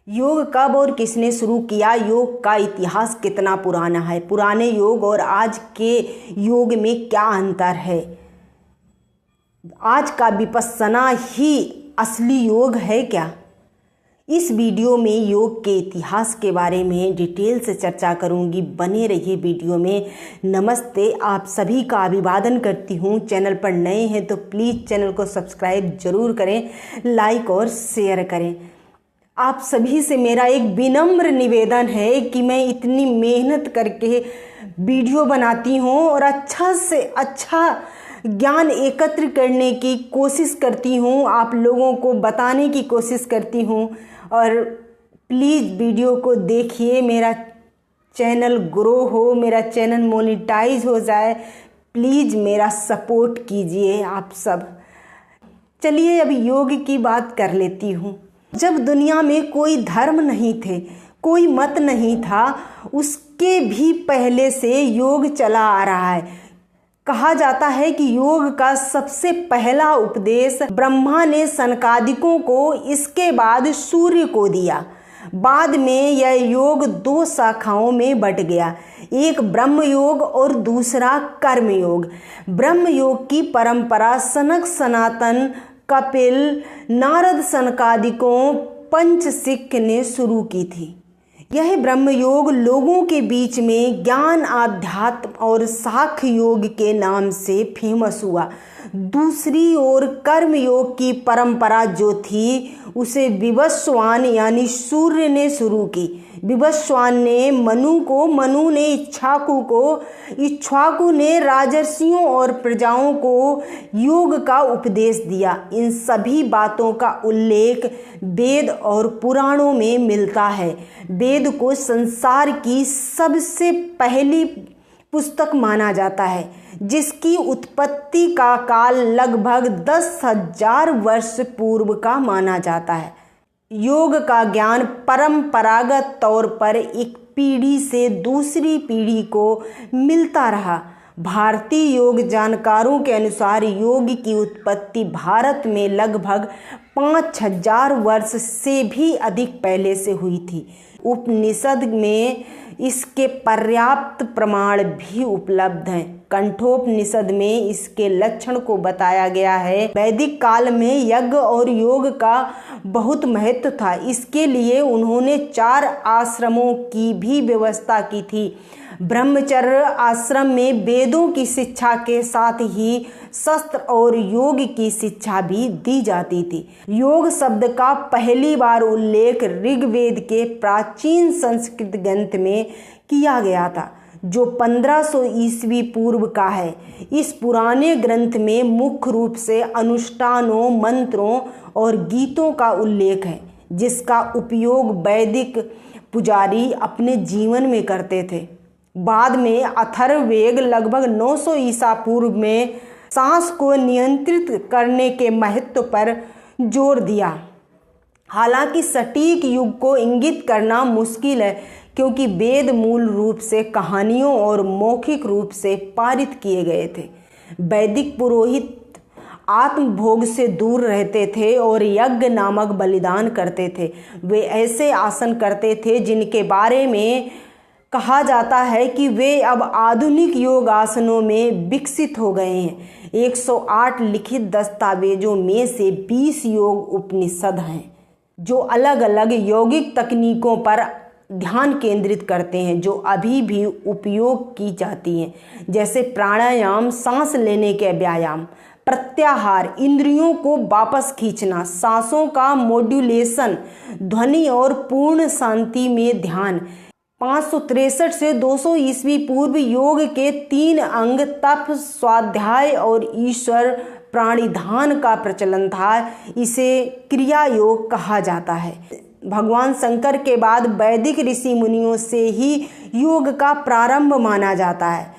योग कब और किसने शुरू किया? योग का इतिहास कितना पुराना है? पुराने योग और आज के योग में क्या अंतर है? आज का विपश्यना ही असली योग है क्या? इस वीडियो में योग के इतिहास के बारे में डिटेल से चर्चा करूंगी। बने रहिए वीडियो में। नमस्ते, आप सभी का अभिवादन करती हूं। चैनल पर नए हैं तो प्लीज़ चैनल को सब्सक्राइब जरूर करें, लाइक और शेयर करें। आप सभी से मेरा एक विनम्र निवेदन है कि मैं इतनी मेहनत करके वीडियो बनाती हूँ और अच्छा से अच्छा ज्ञान एकत्र करने की कोशिश करती हूँ, आप लोगों को बताने की कोशिश करती हूँ। और प्लीज़ वीडियो को देखिए, मेरा चैनल ग्रो हो, मेरा चैनल मोनेटाइज हो जाए। प्लीज़ मेरा सपोर्ट कीजिए आप सब। चलिए अब योग की बात कर लेती हूँ। जब दुनिया में कोई धर्म नहीं थे, कोई मत नहीं था, उसके भी पहले से योग चला आ रहा है। कहा जाता है कि योग का सबसे पहला उपदेश ब्रह्मा ने सनकादिकों को, इसके बाद सूर्य को दिया। बाद में यह योग दो शाखाओं में बट गया, एक ब्रह्म योग और दूसरा कर्म योग। ब्रह्म योग की परंपरा सनक, सनातन, कपिल, नारद सनकादिकों, पंचशिख ने शुरू की थी। यह ब्रह्म योग लोगों के बीच में ज्ञान, आध्यात्म और साख्य योग के नाम से फेमस हुआ। दूसरी ओर कर्म योग की परंपरा जो थी उसे विवस्वान यानी सूर्य ने शुरू की। विवस्वान ने मनु को, मनु ने इक्ष्वाकु को, इक्ष्वाकु ने राजर्षियों और प्रजाओं को योग का उपदेश दिया। इन सभी बातों का उल्लेख वेद और पुराणों में मिलता है। वेद को संसार की सबसे पहली पुस्तक माना जाता है, जिसकी उत्पत्ति का काल लगभग 10,000 वर्ष पूर्व का माना जाता है। योग का ज्ञान परंपरागत तौर पर एक पीढ़ी से दूसरी पीढ़ी को मिलता रहा। भारतीय योग जानकारों के अनुसार योग की उत्पत्ति भारत में लगभग 5,000 वर्ष से भी अधिक पहले से हुई थी। उपनिषद में इसके पर्याप्त प्रमाण भी उपलब्ध हैं। कंठोपनिषद में इसके लक्षण को बताया गया है। वैदिक काल में यज्ञ और योग का बहुत महत्व था। इसके लिए उन्होंने 4 आश्रमों की भी व्यवस्था की थी। ब्रह्मचर्य आश्रम में वेदों की शिक्षा के साथ ही शस्त्र और योग की शिक्षा भी दी जाती थी। योग शब्द का पहली बार उल्लेख ऋग्वेद के प्राचीन संस्कृत ग्रंथ में किया गया था, जो 1500 ईस्वी पूर्व का है। इस पुराने ग्रंथ में मुख्य रूप से अनुष्ठानों, मंत्रों और गीतों का उल्लेख है, जिसका उपयोग वैदिक पुजारी अपने जीवन में करते थे। बाद में अथर्ववेद लगभग 900 ईसा पूर्व में सांस को नियंत्रित करने के महत्व पर जोर दिया। हालांकि सटीक युग को इंगित करना मुश्किल है, क्योंकि वेद मूल रूप से कहानियों और मौखिक रूप से पारित किए गए थे। वैदिक पुरोहित आत्मभोग से दूर रहते थे और यज्ञ नामक बलिदान करते थे। वे ऐसे आसन करते थे जिनके बारे में कहा जाता है कि वे अब आधुनिक योग आसनों में विकसित हो गए हैं। 108 लिखित दस्तावेजों में से 20 योग उपनिषद हैं, जो अलग अलग यौगिक तकनीकों पर ध्यान केंद्रित करते हैं, जो अभी भी उपयोग की जाती हैं, जैसे प्राणायाम, सांस लेने के व्यायाम, प्रत्याहार, इंद्रियों को वापस खींचना, सांसों का मॉड्यूलेशन, ध्वनि और पूर्ण शांति में ध्यान। 563 से 200 ईस्वी पूर्व योग के 3 अंग तप, स्वाध्याय और ईश्वर प्राणिधान का प्रचलन था। इसे क्रिया योग कहा जाता है। भगवान शंकर के बाद वैदिक ऋषि मुनियों से ही योग का प्रारंभ माना जाता है।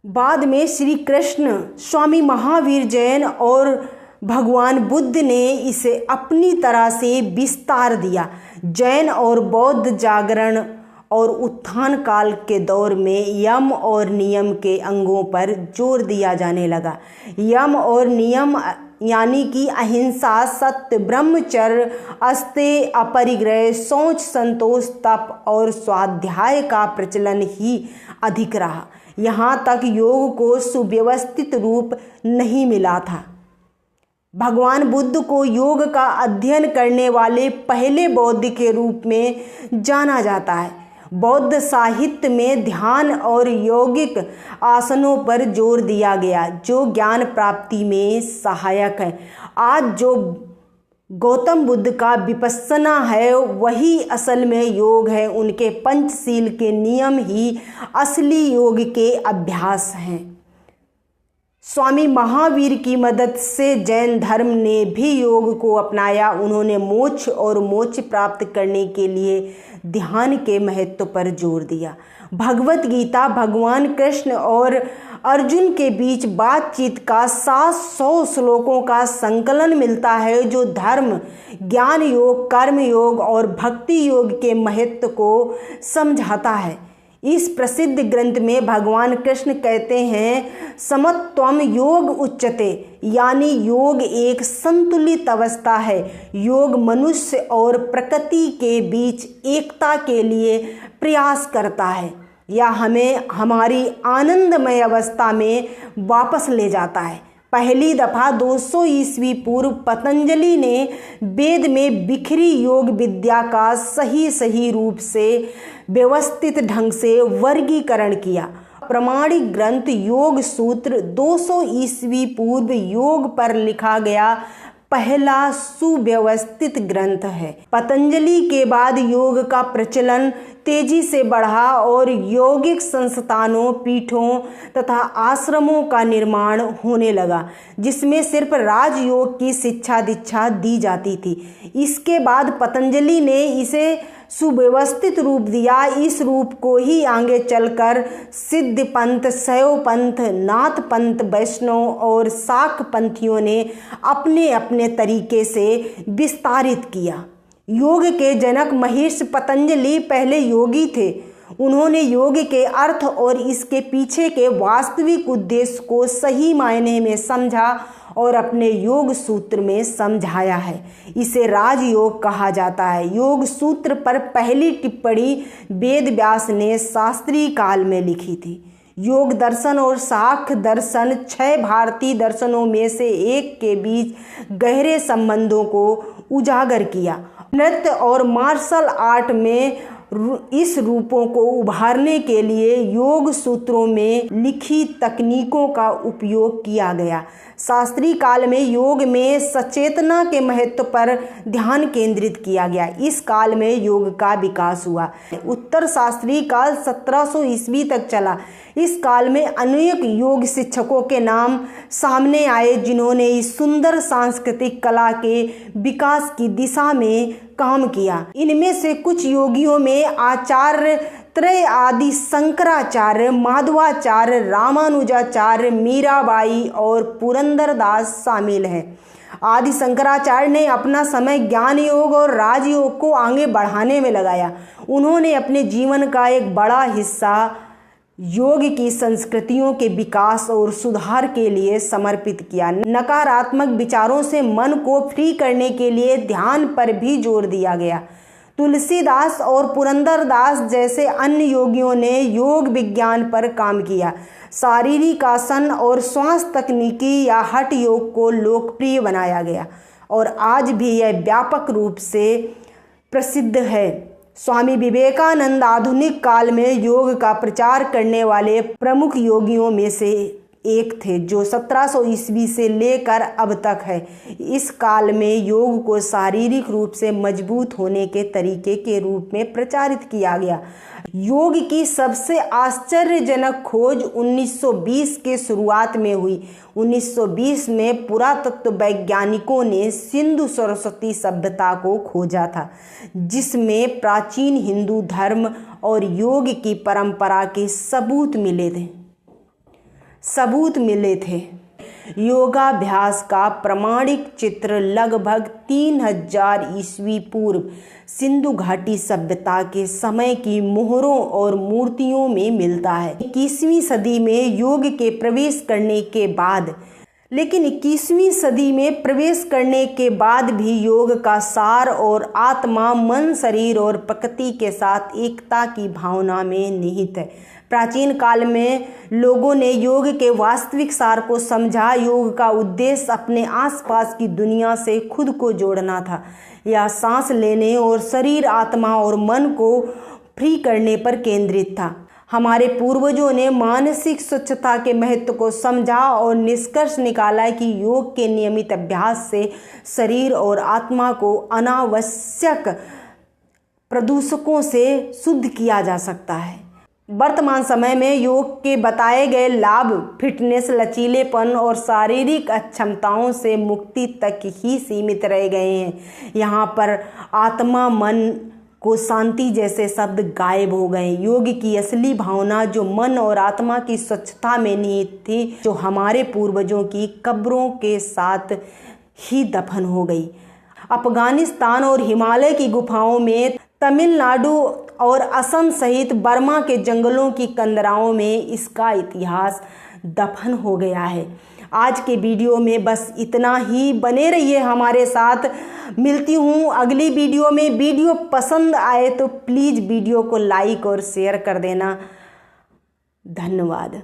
बाद में श्री कृष्ण, स्वामी महावीर जैन और भगवान बुद्ध ने इसे अपनी तरह से विस्तार दिया। जैन और बौद्ध जागरण और उत्थान काल के दौर में यम और नियम के अंगों पर जोर दिया जाने लगा। यम और नियम यानी कि अहिंसा, सत्य, ब्रह्मचर्य, अस्तेय, अपरिग्रह, शौच, संतोष, तप और स्वाध्याय का प्रचलन ही अधिक रहा। यहाँ तक योग को सुव्यवस्थित रूप नहीं मिला था। भगवान बुद्ध को योग का अध्ययन करने वाले पहले बौद्ध के रूप में जाना जाता है। बौद्ध साहित्य में ध्यान और यौगिक आसनों पर जोर दिया गया जो ज्ञान प्राप्ति में सहायक है। आज जो गौतम बुद्ध का विपश्यना है वही असल में योग है। उनके पंचशील के नियम ही असली योग के अभ्यास हैं। स्वामी महावीर की मदद से जैन धर्म ने भी योग को अपनाया। उन्होंने मोक्ष और मोक्ष प्राप्त करने के लिए ध्यान के महत्व पर जोर दिया। भगवत गीता भगवान कृष्ण और अर्जुन के बीच बातचीत का 700 श्लोकों का संकलन मिलता है जो धर्म, ज्ञान योग, कर्म योग और भक्ति योग के महत्व को समझाता है। इस प्रसिद्ध ग्रंथ में भगवान कृष्ण कहते हैं, समत्वम योग उच्यते, यानी योग एक संतुलित अवस्था है। योग मनुष्य और प्रकृति के बीच एकता के लिए प्रयास करता है या हमें हमारी आनंदमय अवस्था में वापस ले जाता है। पहली दफा 200 ईस्वी पूर्व पतंजलि ने वेद में बिखरी योग विद्या का सही रूप से व्यवस्थित ढंग से वर्गीकरण किया। प्रमाणिक ग्रंथ योग सूत्र 200 ईस्वी पूर्व योग पर लिखा गया पहला सुव्यवस्थित ग्रंथ है। पतंजलि के बाद योग का प्रचलन तेजी से बढ़ा और यौगिक संस्थानों, पीठों तथा आश्रमों का निर्माण होने लगा जिसमें सिर्फ राजयोग की शिक्षा दीक्षा दी जाती थी। इसके बाद पतंजलि ने इसे सुव्यवस्थित रूप दिया। इस रूप को ही आगे चलकर सिद्ध पंथ, शैव पंथ, नाथ पंथ, वैष्णव और शाक्त पंथियों ने अपने अपने तरीके से विस्तारित किया। योग के जनक महर्षि पतंजलि पहले योगी थे। उन्होंने योग के अर्थ और इसके पीछे के वास्तविक उद्देश्य को सही मायने में समझा और अपने योग सूत्र में समझाया है। इसे राजयोग कहा जाता है। योग सूत्र पर पहली टिप्पणी वेद व्यास ने शास्त्रीय काल में लिखी थी। योग दर्शन और शाक्त दर्शन 6 भारतीय दर्शनों में से एक के बीच गहरे संबंधों को उजागर किया। नृत्य और मार्शल आर्ट में इस रूपों को उभारने के लिए योग सूत्रों में लिखी तकनीकों का उपयोग किया गया। शास्त्रीय काल में योग में सचेतना के महत्व पर ध्यान केंद्रित किया गया। इस काल में योग का विकास हुआ। उत्तर शास्त्रीय काल 1700 ईस्वी तक चला। इस काल में अनेक योग शिक्षकों के नाम सामने आए जिन्होंने इस सुंदर सांस्कृतिक कला के विकास की दिशा में काम किया। इनमें से कुछ योगियों में आचार्य त्रय आदि शंकराचार्य, माधवाचार्य, रामानुजाचार्य, मीराबाई और पुरंदरदास शामिल हैं। आदि शंकराचार्य ने अपना समय ज्ञान योग और राजयोग को आगे बढ़ाने में लगाया। उन्होंने अपने जीवन का एक बड़ा हिस्सा योग की संस्कृतियों के विकास और सुधार के लिए समर्पित किया। नकारात्मक विचारों से मन को फ्री करने के लिए ध्यान पर भी जोर दिया गया। तुलसीदास और पुरंदरदास जैसे अन्य योगियों ने योग विज्ञान पर काम किया। शारीरिक आसन और श्वास तकनीकी या हठ योग को लोकप्रिय बनाया गया और आज भी यह व्यापक रूप से प्रसिद्ध है। स्वामी विवेकानंद आधुनिक काल में योग का प्रचार करने वाले प्रमुख योगियों में से एक थे जो 1700 ईस्वी से लेकर अब तक है। इस काल में योग को शारीरिक रूप से मजबूत होने के तरीके के रूप में प्रचारित किया गया। योग की सबसे आश्चर्यजनक खोज 1920 के शुरुआत में हुई। 1920 में पुरातत्व वैज्ञानिकों ने सिंधु सरस्वती सभ्यता को खोजा था जिसमें प्राचीन हिंदू धर्म और योग की परंपरा के सबूत मिले थे। योगाभ्यास का प्रमाणिक चित्र लगभग 3000 ईस्वी पूर्व सिंधु घाटी सभ्यता के समय की मोहरों और मूर्तियों में मिलता है। 21वीं सदी में योग के प्रवेश करने के बाद लेकिन 21वीं सदी में प्रवेश करने के बाद भी योग का सार और आत्मा मन, शरीर और प्रकृति के साथ एकता की भावना में निहित है। प्राचीन काल में लोगों ने योग के वास्तविक सार को समझा। योग का उद्देश्य अपने आसपास की दुनिया से खुद को जोड़ना था। यह सांस लेने और शरीर, आत्मा और मन को फ्री करने पर केंद्रित था। हमारे पूर्वजों ने मानसिक स्वच्छता के महत्व को समझा और निष्कर्ष निकाला कि योग के नियमित अभ्यास से शरीर और आत्मा को अनावश्यक प्रदूषकों से शुद्ध किया जा सकता है। वर्तमान समय में योग के बताए गए लाभ फिटनेस, लचीलेपन और शारीरिक अक्षमताओं से मुक्ति तक ही सीमित रह गए हैं। यहाँ पर आत्मा, मन को शांति जैसे शब्द गायब हो गए। योग की असली भावना जो मन और आत्मा की स्वच्छता में निहित थी, जो हमारे पूर्वजों की कब्रों के साथ ही दफन हो गई। अफगानिस्तान और हिमालय की गुफाओं में, तमिलनाडु और असम सहित बर्मा के जंगलों की कंदराओं में इसका इतिहास दफन हो गया है। आज के वीडियो में बस इतना ही। बने रहिए हमारे साथ। मिलती हूँ अगली वीडियो में। वीडियो पसंद आए तो प्लीज़ वीडियो को लाइक और शेयर कर देना। धन्यवाद।